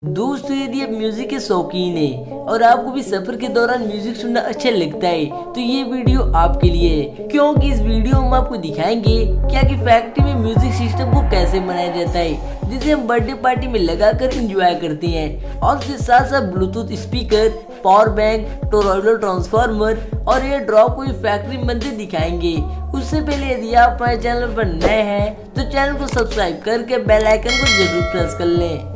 दोस्तों, यदि आप म्यूजिक के शौकीन हैं और आपको भी सफर के दौरान म्यूजिक सुनना अच्छा लगता है तो ये वीडियो आपके लिए है, क्योंकि इस वीडियो में हम आपको दिखाएंगे कि फैक्ट्री में म्यूजिक सिस्टम को कैसे बनाया जाता है, जिसे हम बर्थडे पार्टी में लगाकर एंजॉय करते हैं। और उसके साथ साथ Bluetooth speaker, power bank, toroidal transformer और एयर ड्रॉप को फैक्ट्री में बनते दिखाएंगे। उससे पहले यदि आप हमारे चैनल पर नए हैं तो चैनल को सब्सक्राइब करके बेल आइकन को जरूर प्रेस कर लें।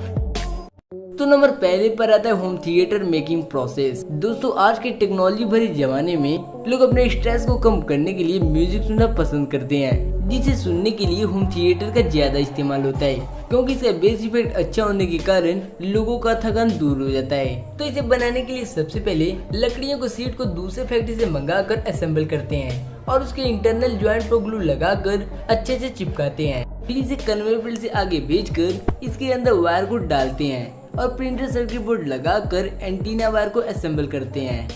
तो नंबर पहले पर आता है होम थिएटर मेकिंग प्रोसेस। दोस्तों, आज के टेक्नोलॉजी भरे जमाने में लोग अपने स्ट्रेस को कम करने के लिए म्यूजिक सुनना पसंद करते हैं, जिसे सुनने के लिए होम थिएटर का ज्यादा इस्तेमाल होता है, क्योंकि इसका बेस इफेक्ट अच्छा होने के कारण लोगों का थकान दूर हो जाता है। तो इसे बनाने के लिए सबसे पहले लकड़ियों को सीट को दूसरे फैक्ट्री से मंगाकर असेंबल करते हैं और उसके इंटरनल ज्वाइंट पर ग्लू लगाकर अच्छे से चिपकाते हैं। फिर इसे कन्वेयर बेल्ट से आगे भेजकर इसके अंदर वायर को डालते हैं और प्रिंटर सर्किट बोर्ड लगाकर एंटीना वायर को असेंबल करते हैं।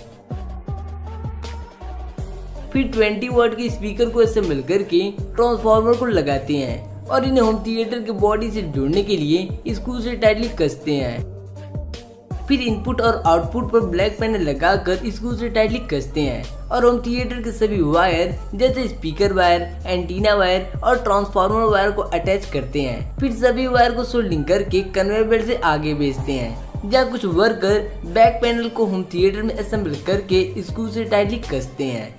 फिर 20 वाट के स्पीकर को असेंबल करके ट्रांसफार्मर को लगाते हैं और इन्हें होम थिएटर के बॉडी से जोड़ने के लिए स्क्रू से टाइटली कसते हैं। फिर इनपुट और आउटपुट पर ब्लैक पैनल लगाकर स्क्रू से टाइटली कसते हैं और होम थिएटर के सभी वायर जैसे स्पीकर वायर, एंटीना वायर और ट्रांसफार्मर वायर को अटैच करते हैं। फिर सभी वायर को सोल्डिंग करके कन्वेयर बेल्ट से आगे भेजते हैं, जहाँ कुछ वर्कर बैक पैनल को होम थिएटर में असेंबल करके स्क्रू से टाइटली कसते हैं।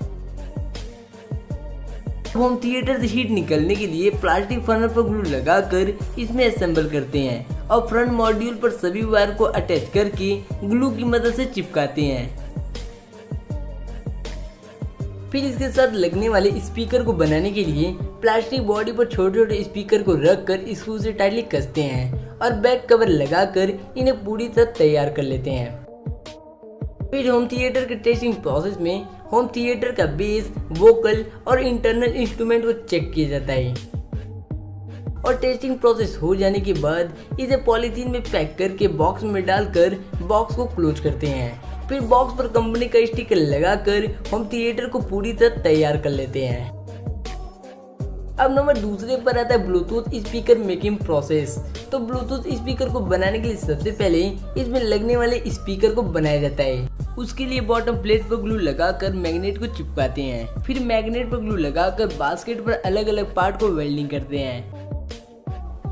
होम थिएटर से हीट निकलने के लिए प्लास्टिक फर्नल पर ग्लू लगाकर इसमें असेंबल करते हैं और फ्रंट मॉड्यूल पर सभी वायर को अटैच करके ग्लू की मदद से चिपकाते हैं। फिर इसके साथ लगने वाले स्पीकर को बनाने के लिए प्लास्टिक बॉडी पर छोटे छोटे स्पीकर को रखकर स्क्रू से टाइटली कसते हैं और बैक कवर लगाकर इन्हें पूरी तरह तैयार कर लेते हैं। फिर होम थिएटर के टेस्टिंग प्रोसेस में होम थिएटर का बेस, वोकल और इंटरनल इंस्ट्रूमेंट को चेक किया जाता है और टेस्टिंग प्रोसेस हो जाने के बाद इसे पॉलीथीन में पैक करके बॉक्स में डालकर बॉक्स को क्लोज करते हैं। फिर बॉक्स पर कंपनी का स्टिकर लगाकर होम थिएटर को पूरी तरह तैयार कर लेते हैं। अब नंबर दूसरे पर आता है ब्लूटूथ स्पीकर मेकिंग प्रोसेस। तो ब्लूटूथ स्पीकर को बनाने के लिए सबसे पहले इसमें लगने वाले स्पीकर को बनाया जाता है। उसके लिए बॉटम प्लेट पर ग्लू लगाकर मैग्नेट को चिपकाते हैं। फिर मैग्नेट पर ग्लू लगाकर बास्केट पर अलग अलग पार्ट को वेल्डिंग करते हैं।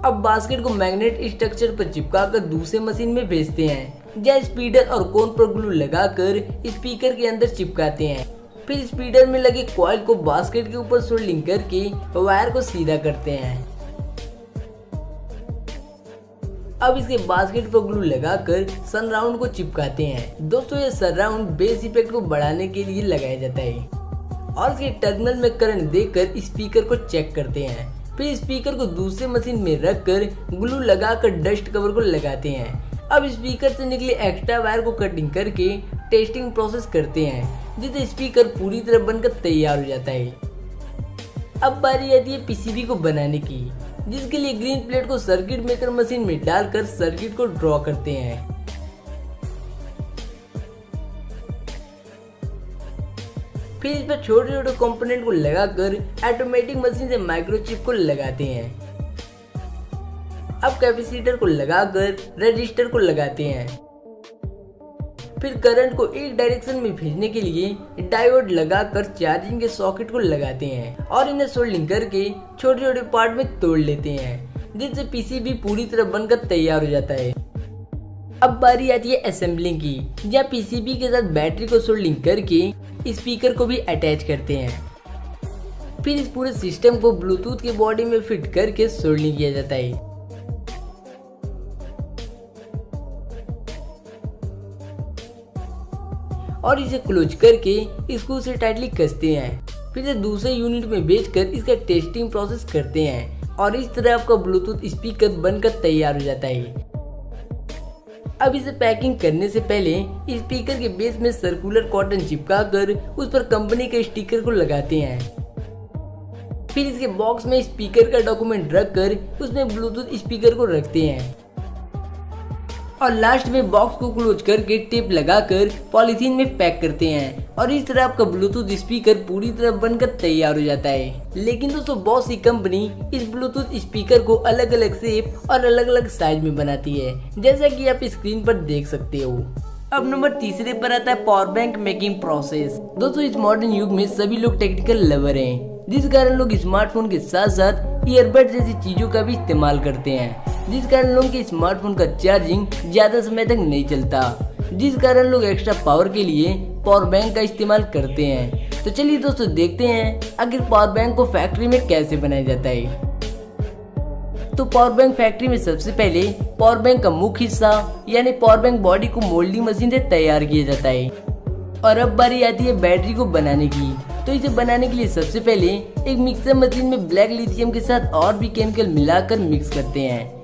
अब बास्केट को मैग्नेट स्ट्रक्चर पर चिपकाकर दूसरे मशीन में भेजते हैं, जहाँ स्पीडर और कोन पर ग्लू लगाकर स्पीकर के अंदर चिपकाते हैं। फिर स्पीडर में लगे कॉइल को बास्केट के ऊपर सोल्डिंग करके वायर को सीधा करते हैं। अब इसके बास्केट पर ग्लू लगाकर सराउंड को चिपकाते हैं। दोस्तों, ये सराउंड बेस इफेक्ट को बढ़ाने के लिए लगाया जाता है और इसके टर्मिनल में करंट देकर स्पीकर को चेक करते हैं। फिर स्पीकर को दूसरे मशीन में रखकर ग्लू लगाकर डस्ट कवर को लगाते हैं। अब स्पीकर से निकले एक्स्ट्रा वायर को कटिंग करके टेस्टिंग प्रोसेस करते हैं, जिससे स्पीकर पूरी तरह बनकर तैयार हो जाता है। अब बारी आती है पीसीबी को बनाने की, जिसके लिए ग्रीन प्लेट को सर्किट मेकर मशीन में डालकर सर्किट को ड्रॉ करते हैं। फिर इस पर छोटे छोटे कंपोनेंट को लगाकर ऑटोमेटिक मशीन से माइक्रोचिप को लगाते हैं। अब कैपेसिटर को लगाकर रजिस्टर को लगाते हैं। फिर करंट को एक डायरेक्शन में भेजने के लिए डायोड लगाकर चार्जिंग के सॉकेट को लगाते हैं और इन्हें सोल्डिंग करके छोटे छोटे पार्ट में तोड़ लेते हैं, जिससे पीसीबी पूरी तरह बनकर तैयार हो जाता है। अब बारी आती है असेंबलिंग की, जहाँ पीसीबी के साथ बैटरी को सोल्डिंग करके स्पीकर को भी अटैच करते हैं। फिर इस पूरे सिस्टम को ब्लूटूथ के बॉडी में फिट करके सोल्डिंग किया जाता है। और इसे क्लोज करके स्क्रू से टाइटली कसते हैं। फिर इसे दूसरे यूनिट में भेजकर इसका टेस्टिंग प्रोसेस करते हैं और इस तरह आपका ब्लूटूथ स्पीकर बनकर तैयार हो जाता है। अब इसे पैकिंग करने से पहले स्पीकर के बेस में सर्कुलर कॉटन चिपकाकर उस पर कंपनी के स्टिकर को लगाते हैं। फिर इसके बॉक्स में स्पीकर का डॉक्यूमेंट रखकर उसमें ब्लूटूथ स्पीकर को रखते हैं और लास्ट में बॉक्स को क्लोज करके टेप लगाकर पॉलीथीन में पैक करते हैं और इस तरह आपका ब्लूटूथ स्पीकर पूरी तरह बनकर तैयार हो जाता है। लेकिन दोस्तों बॉस की कंपनी इस ब्लूटूथ स्पीकर को अलग अलग शेप और अलग अलग साइज में बनाती है, जैसा कि आप स्क्रीन पर देख सकते हो। अब नंबर तीसरे पर आता है पावर बैंक मेकिंग प्रोसेस। दोस्तों इस मॉडर्न युग में सभी लोग टेक्निकल लवर हैं, जिस कारण लोग स्मार्टफोन के साथ साथ ईयरबड जैसी चीजों का भी इस्तेमाल करते हैं, जिस कारण लोगों के स्मार्टफोन का चार्जिंग ज्यादा समय तक नहीं चलता, जिस कारण लोग एक्स्ट्रा पावर के लिए पावर बैंक का इस्तेमाल करते हैं। तो चलिए दोस्तों देखते हैं आखिर पावर बैंक को फैक्ट्री में कैसे बनाया जाता है। तो पावर बैंक फैक्ट्री में सबसे पहले पावर बैंक का मुख्य हिस्सा यानी पावर बैंक बॉडी को मोल्डिंग मशीन से तैयार किया जाता है। और अब बारी आती है बैटरी को बनाने की। तो इसे बनाने के लिए सबसे पहले एक मिक्सर मशीन में ब्लैक लिथियम के साथ और भी केमिकल मिलाकर मिक्स करते हैं।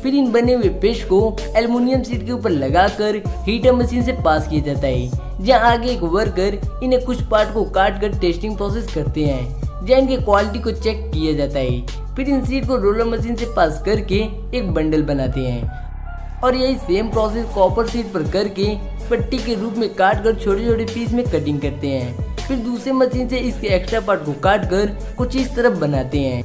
फिर इन बने हुए पेस्ट को एल्युमिनियम शीट के ऊपर लगाकर हीटर मशीन से पास किया जाता है, जहां आगे एक वर्कर इन्हें कुछ पार्ट को काट कर टेस्टिंग प्रोसेस करते हैं, जहां इनके क्वालिटी को चेक किया जाता है। फिर इन शीट को रोलर मशीन से पास करके एक बंडल बनाते हैं और यही सेम प्रोसेस कॉपर शीट पर करके पट्टी के रूप में काट कर छोटे छोटे पीस में कटिंग करते हैं। फिर दूसरे मशीन से इसके एक्स्ट्रा पार्ट को काट कर कुछ इस तरफ बनाते हैं।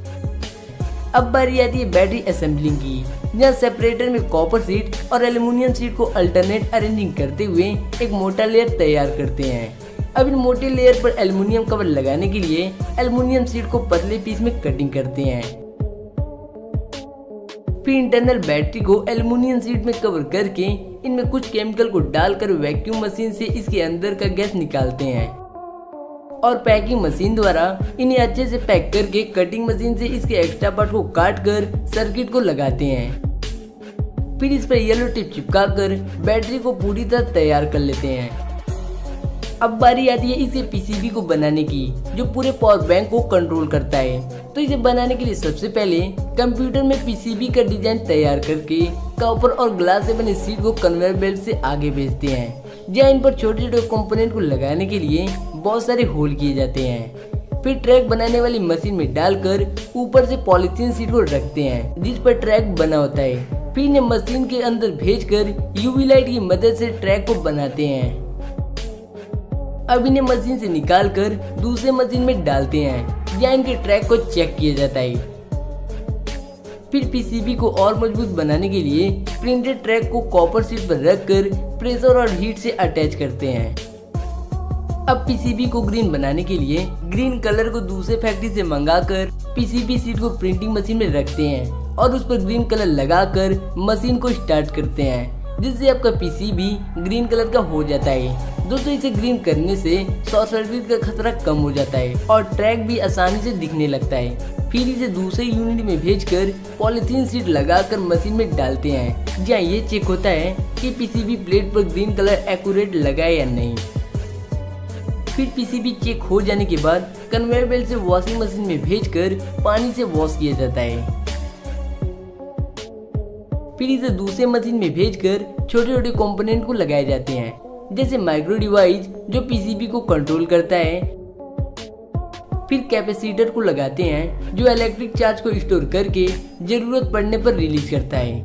अब बारी आती है बैटरी असेंबलिंग की, जहाँ सेपरेटर में कॉपर शीट और एल्युमिनियम शीट को अल्टरनेट अरेंजिंग करते हुए एक मोटा लेयर तैयार करते हैं। अब इन मोटे लेयर पर एल्युमिनियम कवर लगाने के लिए एल्युमिनियम शीट को पतले पीस में कटिंग करते हैं। फिर इंटरनल बैटरी को एल्युमिनियम शीट में कवर करके इनमें कुछ केमिकल को डालकर वैक्यूम मशीन से इसके अंदर का गैस निकालते हैं और पैकिंग मशीन द्वारा इन्हें अच्छे से पैक करके कटिंग मशीन से इसके एक्स्ट्रा पार्ट को काट कर सर्किट को लगाते हैं। फिर इस पर येलो टेप चिपका कर बैटरी को पूरी तरह तैयार कर लेते हैं। अब बारी आती है इसे पीसीबी को बनाने की, जो पूरे पावर बैंक को कंट्रोल करता है। तो इसे बनाने के लिए सबसे पहले कंप्यूटर में पीसीबी का डिजाइन तैयार करके कॉपर और ग्लास से बने शीट को कन्वेयर बेल्ट से आगे भेजते हैं, जहाँ इन पर छोटे छोटे कंपोनेंट को लगाने के लिए बहुत सारे होल किए जाते हैं। फिर ट्रैक बनाने वाली मशीन में डालकर ऊपर से पॉलीथीन शीट को रखते हैं, जिस पर ट्रैक बना होता है। फिर इन्हें मशीन के अंदर भेजकर यूवी लाइट की मदद से ट्रैक को बनाते हैं। अब इन्हें मशीन से निकालकर दूसरे मशीन में डालते हैं, जहाँ इनके ट्रैक को चेक किया जाता है। फिर पीसीबी को और मजबूत बनाने के लिए प्रिंटेड ट्रैक को कॉपर शीट पर रखकर प्रेशर और हीट से अटैच करते हैं। अब पीसीबी को ग्रीन बनाने के लिए ग्रीन कलर को दूसरे फैक्ट्री से मंगाकर पीसीबी शीट को प्रिंटिंग मशीन में रखते हैं और उस पर ग्रीन कलर लगाकर मशीन को स्टार्ट करते हैं, जिससे आपका पीसीबी ग्रीन कलर का हो जाता है। दोस्तों इसे ग्रीन करने से शॉर्ट सर्किट का खतरा कम हो जाता है और ट्रैक भी आसानी से दिखने लगता है। फिर इसे दूसरे यूनिट में भेजकर पॉलीथीन शीट लगाकर मशीन में डालते हैं, जहाँ ये चेक होता है कि पीसीबी प्लेट पर ग्रीन कलर एक्यूरेट लगा है या नहीं। फिर पीसीबी चेक हो जाने के बाद कन्वेयर बेल्ट से वॉशिंग मशीन में भेजकर पानी से वॉश किया जाता है। फिर इसे दूसरे मशीन में भेजकर छोटे छोटे कंपोनेंट को लगाए जाते हैं, जैसे माइक्रो डिवाइस जो पीसीबी को कंट्रोल करता है। फिर कैपेसिटर को लगाते हैं, जो इलेक्ट्रिक चार्ज को स्टोर करके जरूरत पड़ने पर रिलीज करता है।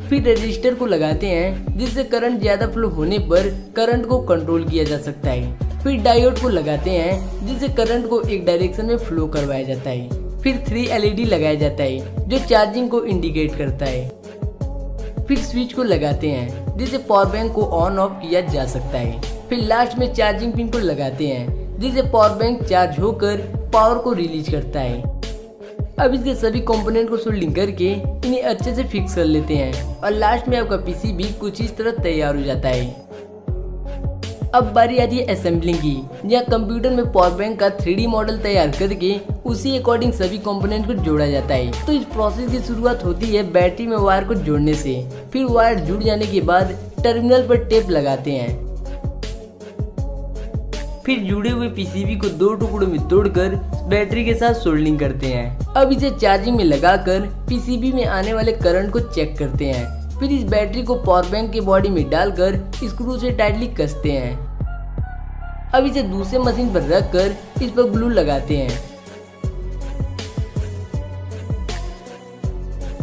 फिर रजिस्टर को लगाते हैं, जिससे करंट ज्यादा फ्लो होने पर करंट को कंट्रोल किया जा सकता है। फिर डायोड को लगाते हैं, जिससे करंट को एक डायरेक्शन में फ्लो करवाया जाता है। फिर 3 LED लगाया जाता है, जो चार्जिंग को इंडिकेट करता है। फिर स्विच को लगाते हैं, जिससे पावर बैंक को ऑन ऑफ किया जा सकता है। फिर लास्ट में चार्जिंग पिन को लगाते हैं, जिससे पावर बैंक चार्ज होकर पावर को रिलीज करता है। अब इसके सभी कंपोनेंट को सोल्डिंग करके इन्हें अच्छे से फिक्स कर लेते हैं और लास्ट में आपका पीसीबी कुछ इस तरह तैयार हो जाता है। अब बारी आती है असेंबलिंग की, जहाँ कंप्यूटर में पावर बैंक का 3D मॉडल तैयार करके उसी अकॉर्डिंग सभी कंपोनेंट को जोड़ा जाता है। तो इस प्रोसेस की शुरुआत होती है बैटरी में वायर को जोड़ने से। फिर वायर जुड़ जाने के बाद टर्मिनल पर टेप लगाते हैं। फिर जुड़े हुए पीसीबी को 2 टुकड़ों में तोड़कर बैटरी के साथ सोल्डिंग करते हैं। अब इसे चार्जिंग में लगाकर पीसीबी में आने वाले करंट को चेक करते हैं। फिर इस बैटरी को पावर बैंक के बॉडी में डालकर स्क्रू से टाइटली कसते हैं। अब इसे दूसरे मशीन पर रखकर इस पर ग्लू लगाते हैं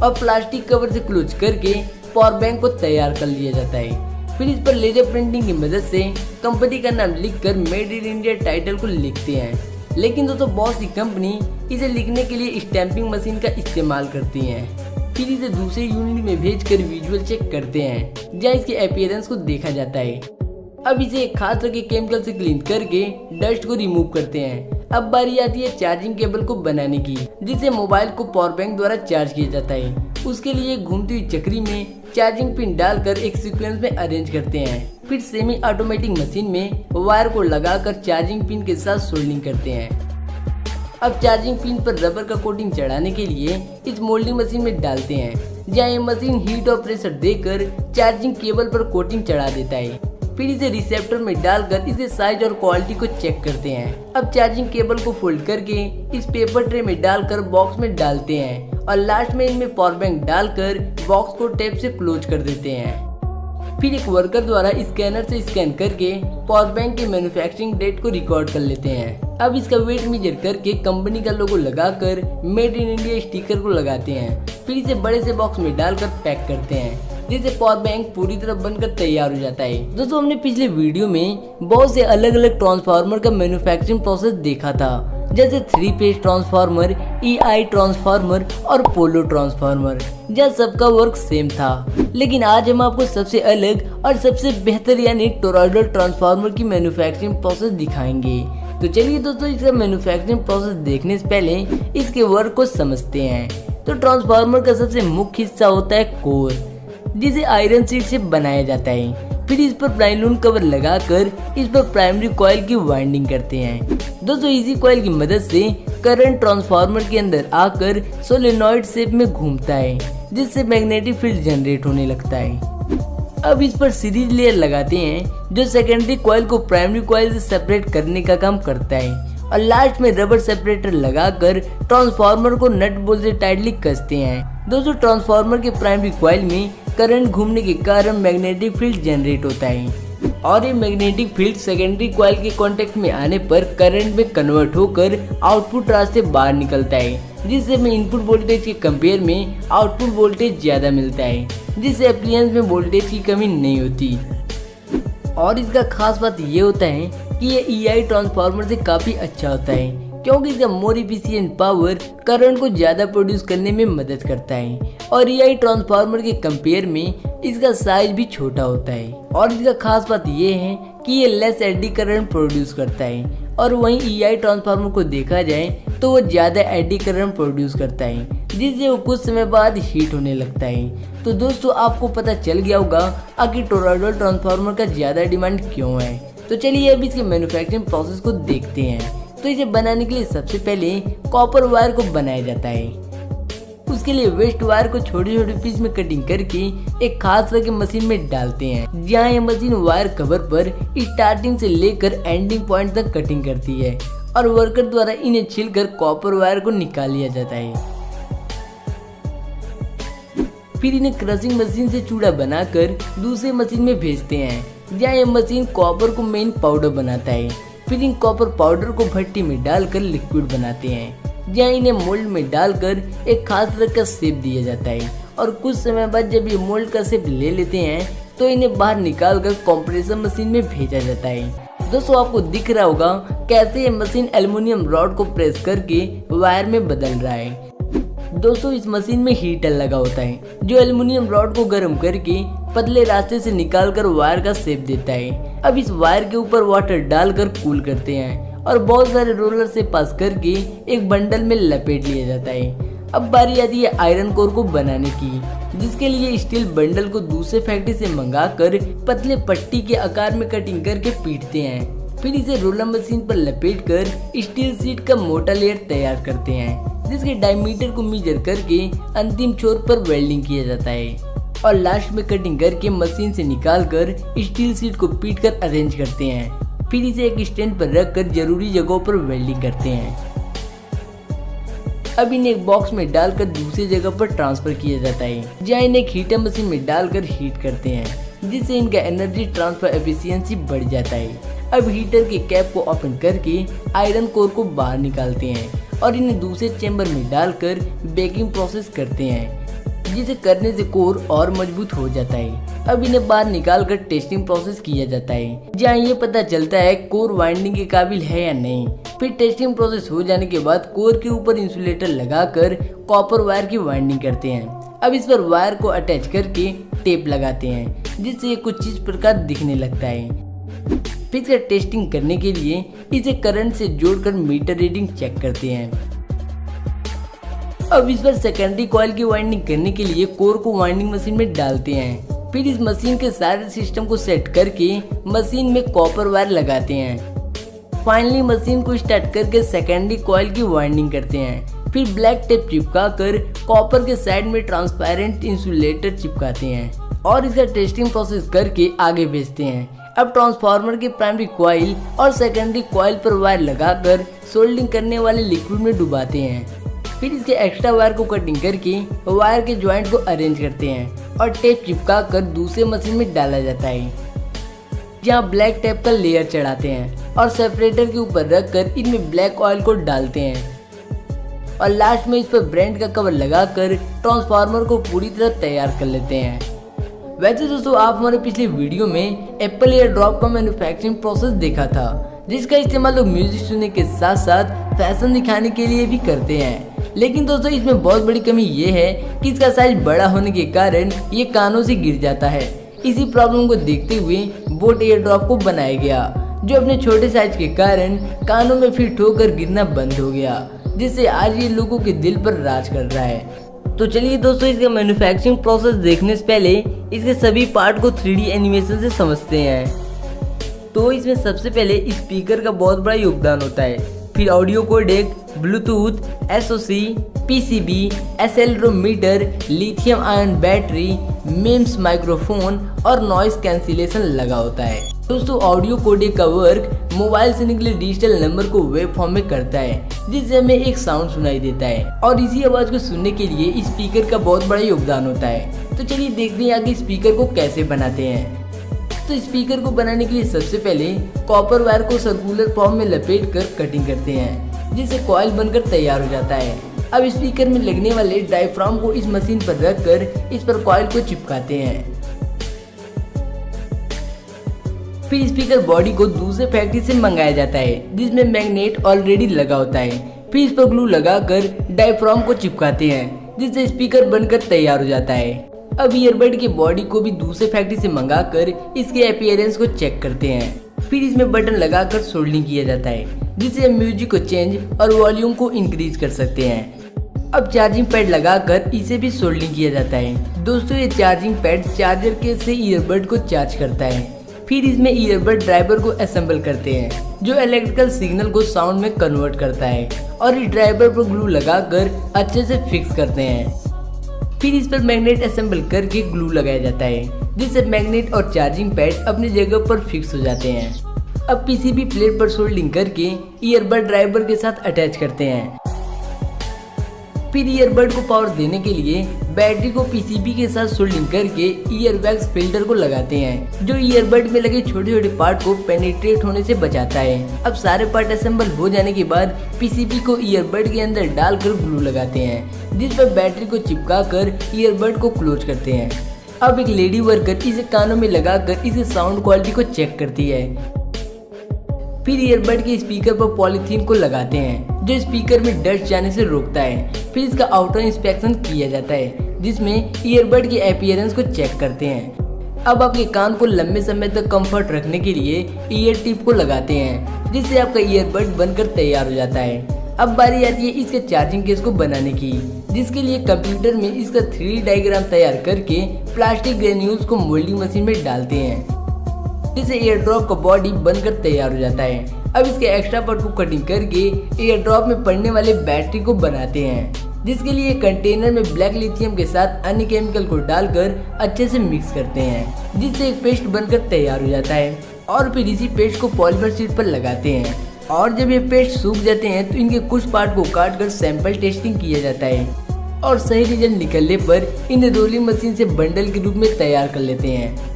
और प्लास्टिक कवर से क्लोज करके पावर बैंक को तैयार कर लिया जाता है। फिर इस पर लेजर प्रिंटिंग की मदद से कंपनी का नाम लिखकर मेड इन इंडिया टाइटल को लिखते हैं। लेकिन दोस्तों बहुत सी कंपनी इसे लिखने के लिए स्टैंपिंग मशीन का इस्तेमाल करती हैं। फिर इसे दूसरे यूनिट में भेजकर विजुअल चेक करते हैं जहाँ इसके अपीयरेंस को देखा जाता है। अब इसे एक खास तरह के केमिकल से क्लीन करके डस्ट को रिमूव करते हैं। अब बारी आती है चार्जिंग केबल को बनाने की, जिसे मोबाइल को पावर बैंक द्वारा चार्ज किया जाता है। उसके लिए घूमती हुई चक्री में चार्जिंग पिन डालकर एक सीक्वेंस में अरेंज करते हैं। फिर सेमी ऑटोमेटिक मशीन में वायर को लगाकर चार्जिंग पिन के साथ सोल्डिंग करते हैं। अब चार्जिंग पिन पर रबर का कोटिंग चढ़ाने के लिए इस मोल्डिंग मशीन में डालते हैं, जहाँ ये मशीन हीट और प्रेशर देकर चार्जिंग केबल पर कोटिंग चढ़ा देता है। फिर इसे रिसेप्टर में डालकर इसे साइज और क्वालिटी को चेक करते हैं। अब चार्जिंग केबल को फोल्ड करके इस पेपर ट्रे में डालकर बॉक्स में डालते हैं और लास्ट में इनमें पावर बैंक डालकर बॉक्स को टेप से क्लोज कर देते हैं। फिर एक वर्कर द्वारा स्कैनर से स्कैन करके पावर बैंक के मैन्युफैक्चरिंग डेट को रिकॉर्ड कर लेते हैं। अब इसका वेट मेजर करके कंपनी का लोगो लगाकर मेड इन इंडिया स्टिकर को लगाते हैं। फिर इसे बड़े से बॉक्स में डालकर पैक करते हैं, जिससे पावर बैंक पूरी तरह बनकर तैयार हो जाता है। दोस्तों हमने पिछले वीडियो में बहुत से अलग अलग ट्रांसफार्मर का मैन्युफैक्चरिंग प्रोसेस देखा था, जैसे 3 फेज ट्रांसफार्मर, EI ट्रांसफार्मर और पोलो ट्रांसफार्मर, जहाँ सबका वर्क सेम था। लेकिन आज हम आपको सबसे अलग और सबसे बेहतर यानी टोरॉइडल ट्रांसफार्मर की मैन्युफैक्चरिंग प्रोसेस दिखाएंगे। तो चलिए दोस्तों, इसका मैन्युफैक्चरिंग प्रोसेस देखने से पहले इसके वर्क को समझते हैं। तो ट्रांसफार्मर का सबसे मुख्य हिस्सा होता है कोर, जिसे आयरन शीट से बनाया जाता है। फिर इस पर नायलॉन कवर लगाकर इस पर प्राइमरी कॉइल की वाइंडिंग करते हैं। दोस्तों इसी कॉइल की मदद से करंट ट्रांसफार्मर के अंदर आकर सोलेनॉइड शेप में घूमता है, जिससे मैग्नेटिक फील्ड जनरेट होने लगता है। अब इस पर सीरीज लेयर लगाते हैं, जो सेकेंडरी कॉइल को प्राइमरी कॉइल से सेपरेट करने का काम करता है, और लास्ट में रबर सेपरेटर लगाकर ट्रांसफार्मर को नट बोल्ट से टाइटली कसते हैं। दोस्तों ट्रांसफार्मर के प्राइमरी कॉइल में करंट घूमने के कारण मैग्नेटिक फील्ड जनरेट होता है, और ये मैग्नेटिक फील्ड सेकेंडरी कॉइल के कांटेक्ट में आने पर करंट में कन्वर्ट होकर आउटपुट रास्ते बाहर निकलता है, जिससे हमें इनपुट वोल्टेज के कंपेयर में आउटपुट वोल्टेज ज्यादा मिलता है, जिससे एप्लायंस में वोल्टेज की कमी नहीं होती। और इसका खास बात ये होता है कि ये EI ट्रांसफार्मर से काफी अच्छा होता है, क्योंकि इसका मोर इफिशिएंट पावर करंट को ज्यादा प्रोड्यूस करने में मदद करता है, और EI ट्रांसफार्मर के कंपेयर में इसका साइज भी छोटा होता है। और इसका खास बात ये है कि ये लेस एडी करंट प्रोड्यूस करता है, और वहीं EI ट्रांसफार्मर को देखा जाए तो वो ज्यादा एडी करंट प्रोड्यूस करता है, जिससे वो कुछ समय बाद हीट होने लगता है। तो दोस्तों आपको पता चल गया होगा आखिर टोरॉइडल ट्रांसफार्मर का ज्यादा डिमांड क्यों है। तो चलिए अब इसके मैन्युफैक्चरिंग प्रोसेस को देखते हैं। तो इसे बनाने के लिए सबसे पहले कॉपर वायर को बनाया जाता है। उसके लिए वेस्ट वायर को छोटे छोटे पीस में कटिंग करके एक खास तरह की मशीन में डालते हैं, जहाँ ये मशीन वायर कवर पर स्टार्टिंग से लेकर एंडिंग पॉइंट तक कटिंग करती है, और वर्कर द्वारा इन्हें छिलकर कॉपर वायर को निकाल लिया जाता है। फिर इन्हें क्रशिंग मशीन से चूड़ा बनाकर दूसरे मशीन में भेजते हैं, जहाँ ये मशीन कॉपर को मेन पाउडर बनाता है। फिर इन कॉपर पाउडर को भट्टी में डालकर लिक्विड बनाते हैं, जहाँ इन्हें मोल्ड में डालकर एक खास तरह का शेप दिया जाता है, और कुछ समय बाद जब ये मोल्ड का शेप ले लेते हैं तो इन्हें बाहर निकालकर कंप्रेसर मशीन में भेजा जाता है। दोस्तों आपको दिख रहा होगा कैसे ये मशीन एल्युमिनियम रॉड को प्रेस करके वायर में बदल रहा है। दोस्तों इस मशीन में हीटर लगा होता है, जो एल्युमिनियम रॉड को गर्म करके पतले रास्ते से निकालकर वायर का शेप देता है। अब इस वायर के ऊपर वाटर डालकर कूल करते हैं, और बहुत सारे रोलर से पास करके एक बंडल में लपेट लिया जाता है। अब बारी आती है आयरन कोर को बनाने की, जिसके लिए स्टील बंडल को दूसरे फैक्ट्री से मंगाकर पतले पट्टी के आकार में कटिंग करके पीटते हैं। फिर इसे रोलर मशीन पर लपेटकर स्टील शीट का मोटा लेयर तैयार करते हैं, जिसके डायमीटर को मेजर करके अंतिम छोर पर वेल्डिंग किया जाता है, और लास्ट में कटिंग करके मशीन से निकालकर स्टील शीट को पीटकर अरेंज करते हैं। फिर इसे एक स्टैंड पर रखकर जरूरी जगहों पर वेल्डिंग करते हैं। अब इन्हें एक बॉक्स में डालकर दूसरी जगह पर ट्रांसफर किया जाता है, जहाँ इन्हें एक हीटर मशीन में डालकर हीट करते हैं, जिससे इनका एनर्जी ट्रांसफर एफिशिएंसी बढ़ जाता है। अब हीटर के कैप को ओपन करके आयरन कोर को बाहर निकालते हैं, और इन्हें दूसरे चेंबर में डालकर बेकिंग प्रोसेस करते हैं, जिसे करने से कोर और मजबूत हो जाता है। अब इन्हें बाहर निकाल कर टेस्टिंग प्रोसेस किया जाता है, जहाँ ये पता चलता है कोर वाइंडिंग के काबिल है या नहीं। फिर टेस्टिंग प्रोसेस हो जाने के बाद कोर के ऊपर इंसुलेटर लगाकर कॉपर वायर की वाइंडिंग करते हैं। अब इस पर वायर को अटैच करके टेप लगाते हैं, जिससे ये कुछ इस प्रकार दिखने लगता है। फिर इसका टेस्टिंग करने के लिए इसे करंट से जोड़कर मीटर रीडिंग चेक करते हैं। अब इस पर सेकेंडरी कॉइल की वाइंडिंग करने के लिए कोर को वाइंडिंग मशीन में डालते हैं। फिर इस मशीन के सारे सिस्टम को सेट करके मशीन में कॉपर वायर लगाते हैं। फाइनली मशीन को स्टार्ट करके सेकेंडरी कॉइल की वाइंडिंग करते हैं। फिर ब्लैक टेप चिपका कर कॉपर के साइड में ट्रांसपेरेंट इंसुलेटर चिपकाते हैं और इसका टेस्टिंग प्रोसेस करके आगे भेजते हैं। अब ट्रांसफार्मर की प्राइमरी कॉइल और सेकेंडरी कॉइल पर वायर लगाकर सोल्डिंग करने वाले लिक्विड में डुबाते हैं। फिर इसके एक्स्ट्रा वायर को कटिंग करके वायर के ज्वाइंट को अरेंज करते हैं और टेप चिपका कर दूसरे मशीन में डाला जाता है, जहाँ ब्लैक टेप का लेयर चढ़ाते हैं और सेपरेटर के ऊपर रखकर इनमें ब्लैक ऑयल को डालते हैं और लास्ट में इस पर ब्रांड का कवर लगाकर ट्रांसफार्मर को पूरी तरह तैयार कर लेते हैं। वैसे दोस्तों, आप हमारे पिछले वीडियो में एप्पल ईयर ड्रॉप का मैन्युफैक्चरिंग प्रोसेस देखा था, जिसका इस्तेमाल लोग म्यूजिक सुनने के साथ साथ फैशन दिखाने के लिए भी करते हैं। लेकिन दोस्तों, इसमें बहुत बड़ी कमी ये है कि इसका साइज बड़ा होने के कारण ये कानों से गिर जाता है। इसी प्रॉब्लम को देखते हुए बोट ईयर ड्रॉप को बनाया गया, जो अपने छोटे साइज के कारण कानों में फिट होकर गिरना बंद हो गया, जिससे आज ये लोगों के दिल पर राज कर रहा है। तो चलिए दोस्तों, इसका मैन्युफैक्चरिंग प्रोसेस देखने से पहले इसके सभी पार्ट को 3D एनिमेशन से समझते हैं। तो इसमें सबसे पहले स्पीकर का बहुत बड़ा योगदान होता है, फिर audio codec, Bluetooth, SOC, PCB, accelerometer, lithium ion battery, MEMS microphone और नॉइस कैंसिलेशन लगा होता है। दोस्तों, ऑडियो कोडेक का वर्क मोबाइल से निकले डिजिटल नंबर को वेव फॉर्म में करता है, जिससे हमें एक साउंड सुनाई देता है और इसी आवाज को सुनने के लिए स्पीकर का बहुत बड़ा योगदान होता है। तो चलिए देखते हैं आगे स्पीकर को कैसे बनाते हैं। तो स्पीकर को बनाने के लिए सबसे पहले कॉपर वायर को सर्कुलर फॉर्म में लपेट कर कटिंग करते हैं, जिससे कॉइल बनकर तैयार हो जाता है। अब स्पीकर में लगने वाले डायफ्राम को इस मशीन पर रखकर इस पर कॉइल को चिपकाते हैं। फिर स्पीकर बॉडी को दूसरे फैक्ट्री से मंगाया जाता है, जिसमें मैग्नेट ऑलरेडी लगा होता है। फिर इस पर ग्लू लगाकर डायफ्राम को चिपकाते हैं, जिससे स्पीकर बनकर तैयार हो जाता है। अब ईयरबड की बॉडी को भी दूसरे फैक्ट्री से मंगाकर इसके अपीयरेंस को चेक करते हैं। फिर इसमें बटन लगाकर सोल्डिंग किया जाता है, जिससे हम म्यूजिक को चेंज और वॉल्यूम को इंक्रीज कर सकते हैं। अब चार्जिंग पैड लगाकर इसे भी सोल्डिंग किया जाता है। दोस्तों, ये चार्जिंग पैड चार्जर के से ईयरबड को चार्ज करता है। फिर इसमें ईयरबड ड्राइवर को असेंबल करते हैं, जो इलेक्ट्रिकल सिग्नल को साउंड में कन्वर्ट करता है और इस ड्राइवर पर ग्लू लगाकर अच्छे से फिक्स करते हैं। फिर इस पर मैग्नेट असेंबल करके ग्लू लगाया जाता है, जिससे मैग्नेट और चार्जिंग पैड अपनी जगह पर फिक्स हो जाते हैं। अब PCB प्लेट पर सोल्डिंग करके ईयरबड ड्राइवर के साथ अटैच करते हैं। फिर ईयरबड को पावर देने के लिए बैटरी को PCB के साथ सोल्डिंग करके ईयरवैक्स फिल्टर को लगाते हैं, जो ईयरबड में लगे छोटे छोटे पार्ट को पेनिट्रेट होने से बचाता है। अब सारे पार्ट असेंबल हो जाने के बाद PCB को ईयरबड के अंदर डालकर ग्लू लगाते हैं, जिस पर बैटरी को चिपका कर ईयरबड को क्लोज करते हैं। अब एक लेडी वर्कर इसे कानों में लगाकर इसे साउंड क्वालिटी को चेक करती है। फिर ईयरबड के स्पीकर पर पॉलीथीन को लगाते हैं, जो स्पीकर में डस्ट जाने से रोकता है। फिर इसका आउटर इंस्पेक्शन किया जाता है, जिसमें ईयरबड की अपीयरेंस को चेक करते हैं। अब आपके कान को लंबे समय तक कंफर्ट रखने के लिए ईयर टिप को लगाते हैं, जिससे आपका ईयरबड बनकर तैयार हो जाता है। अब बारी आती है इसके चार्जिंग केस को बनाने की, जिसके लिए कंप्यूटर में इसका 3D डायग्राम तैयार करके प्लास्टिक ग्रेन्यूल्स को मोल्डिंग मशीन में डालते हैं, जिससे ईयर ड्रॉप का बॉडी बनकर तैयार हो जाता है। अब इसके एक्स्ट्रा पार्ट को कटिंग करके ईयर ड्रॉप में पड़ने वाले बैटरी को बनाते हैं, जिसके लिए कंटेनर में ब्लैक लिथियम के साथ अन्य केमिकल को डालकर अच्छे से मिक्स करते हैं, जिससे एक पेस्ट बनकर तैयार हो जाता है। और फिर इसी पेस्ट को पॉलीमर शीट पर लगाते हैं और जब ये पेस्ट सूख जाते हैं तो इनके कुछ पार्ट को काट कर सैंपल टेस्टिंग किया जाता है और सही रिजल्ट निकलने पर इन्हें रोलिंग मशीन से बंडल के रूप में तैयार कर लेते हैं।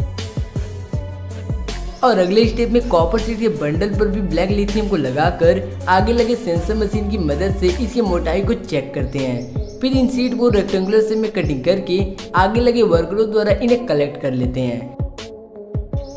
और अगले स्टेप में कॉपर शीट के बंडल पर भी ब्लैक लिथियम को लगाकर आगे लगे सेंसर मशीन की मदद से इसकी मोटाई को चेक करते हैं। फिर इन सीट को रेक्टेंगुलर शेप में कटिंग करके आगे लगे वर्करों द्वारा इन्हें कलेक्ट कर लेते हैं।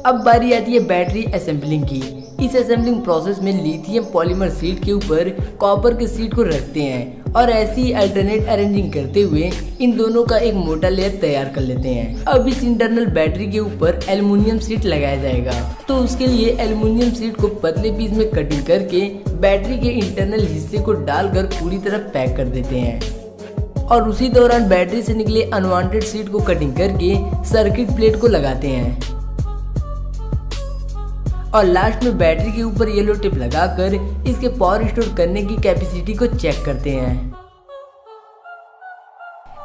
अब बारी आती है बैटरी असेंबलिंग की। इस असेंबलिंग प्रोसेस में लिथियम पॉलीमर सीट के ऊपर कॉपर के सीट को रखते हैं और ऐसी अल्टरनेट अरेंजिंग करते हुए इन दोनों का एक मोटा लेयर तैयार कर लेते हैं। अब इस इंटरनल बैटरी के ऊपर एल्युमिनियम सीट लगाया जाएगा, तो उसके लिए एल्युमिनियम सीट को पतले पीस में कटिंग करके बैटरी के इंटरनल हिस्से को डालकर पूरी तरह पैक कर देते हैं और उसी दौरान बैटरी से निकले अनवांटेड सीट को कटिंग करके सर्किट प्लेट को लगाते हैं और लास्ट में बैटरी के ऊपर येलो टेप लगाकर इसके पावर स्टोर करने की कैपेसिटी को चेक करते हैं।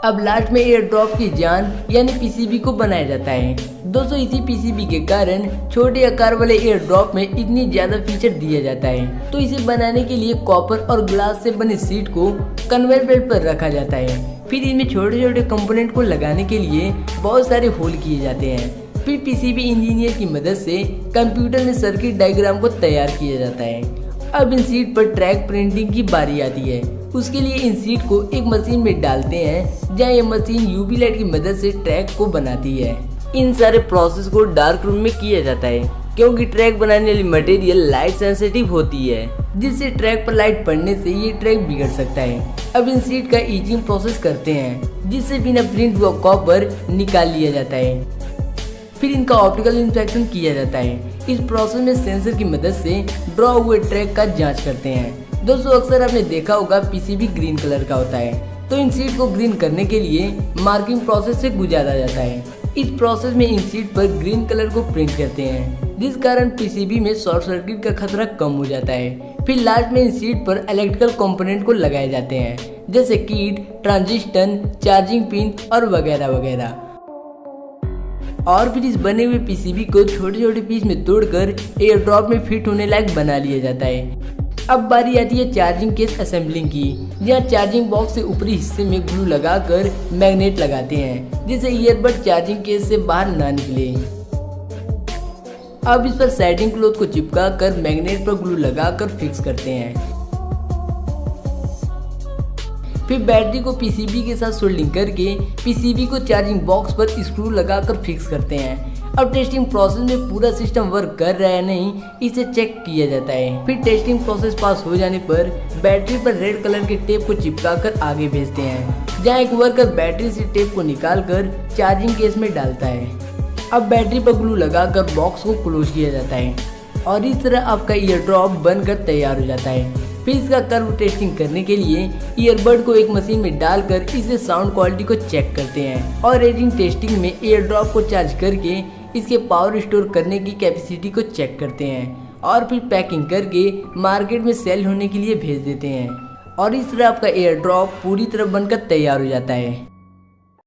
अब लास्ट में एयर ड्रॉप की जान यानी पीसीबी को बनाया जाता है। दोस्तों इसी पीसीबी के कारण छोटे आकार वाले एयर ड्रॉप में इतनी ज्यादा फीचर दिया जाता है। तो इसे बनाने के लिए कॉपर और ग्लास से बनी सीट को कन्वेयर बेल्ट पर रखा जाता है। फिर इनमें छोटे छोटे कंपोनेंट को लगाने के लिए बहुत सारे होल किए जाते हैं। फिर पीसीबी इंजीनियर की मदद से कंप्यूटर में सर्किट डायग्राम को तैयार किया जाता है। अब इन सीट पर ट्रैक प्रिंटिंग की बारी आती है। उसके लिए इन सीट को एक मशीन में डालते हैं जहां यह मशीन यूवी लाइट की मदद से ट्रैक को बनाती है। इन सारे प्रोसेस को डार्क रूम में किया जाता है क्योंकि ट्रैक बनाने वाली मटेरियल लाइट सेंसिटिव होती है, जिससे ट्रैक पर लाइट पड़ने से ये ट्रैक बिगड़ सकता है। अब इन सीट का इचिंग प्रोसेस करते हैं जिससे बिना प्रिंट हुआ कॉपर निकाल लिया जाता है। फिर इनका ऑप्टिकल इंस्पेक्शन किया जाता है। इस प्रोसेस में सेंसर की मदद से ड्रॉ हुए ट्रैक का जांच करते हैं। दोस्तों अक्सर आपने देखा होगा पीसीबी ग्रीन कलर का होता है, तो इन सीट को ग्रीन करने के लिए मार्किंग प्रोसेस से गुजारा जाता है। इस प्रोसेस में इन सीट पर ग्रीन कलर को प्रिंट करते हैं, जिस कारण पीसीबी में शॉर्ट सर्किट का खतरा कम हो जाता है। फिर लास्ट में इन सीट पर इलेक्ट्रिकल कंपोनेंट को लगाए जाते हैं, जैसे कीट, ट्रांजिस्टर, चार्जिंग पिन और वगैरह वगैरह। और फिर इस बने हुए पीसीबी को छोटे छोटे पीस में तोड़कर एयर ड्रॉप में फिट होने लायक बना लिया जाता है। अब बारी आती है चार्जिंग केस असेंबलिंग की, जहाँ चार्जिंग बॉक्स से ऊपरी हिस्से में ग्लू लगाकर मैग्नेट लगाते हैं जिससे ईयरबड चार्जिंग केस से बाहर ना निकले। अब इस पर साइडिंग क्लॉथ को चिपका कर मैग्नेट पर ग्लू लगाकर फिक्स करते हैं। फिर बैटरी को पीसीबी के साथ सोल्डिंग करके पीसीबी को चार्जिंग बॉक्स पर स्क्रू लगाकर फिक्स करते हैं। अब टेस्टिंग प्रोसेस में पूरा सिस्टम वर्क कर रहा है नहीं, इसे चेक किया जाता है। फिर टेस्टिंग प्रोसेस पास हो जाने पर बैटरी पर रेड कलर के टेप को चिपका कर आगे भेजते हैं, जहाँ एक वर्कर बैटरी से टेप को निकालकर चार्जिंग केस में डालता है। अब बैटरी पर ग्लू लगाकर बॉक्स को क्लोज किया जाता है और इस तरह आपका ईयर ड्रॉप बनकर तैयार हो जाता है। फिर इसका कर्व टेस्टिंग करने के लिए ईयरबड को एक मशीन में डालकर इसके साउंड क्वालिटी को चेक करते हैं और रेजिंग टेस्टिंग में ईयर ड्रॉप को चार्ज करके इसके पावर स्टोर करने की कैपेसिटी को चेक करते हैं और फिर पैकिंग करके मार्केट में सेल होने के लिए भेज देते हैं और इस तरह आपका ईयर ड्रॉप पूरी तरह बनकर तैयार हो जाता है।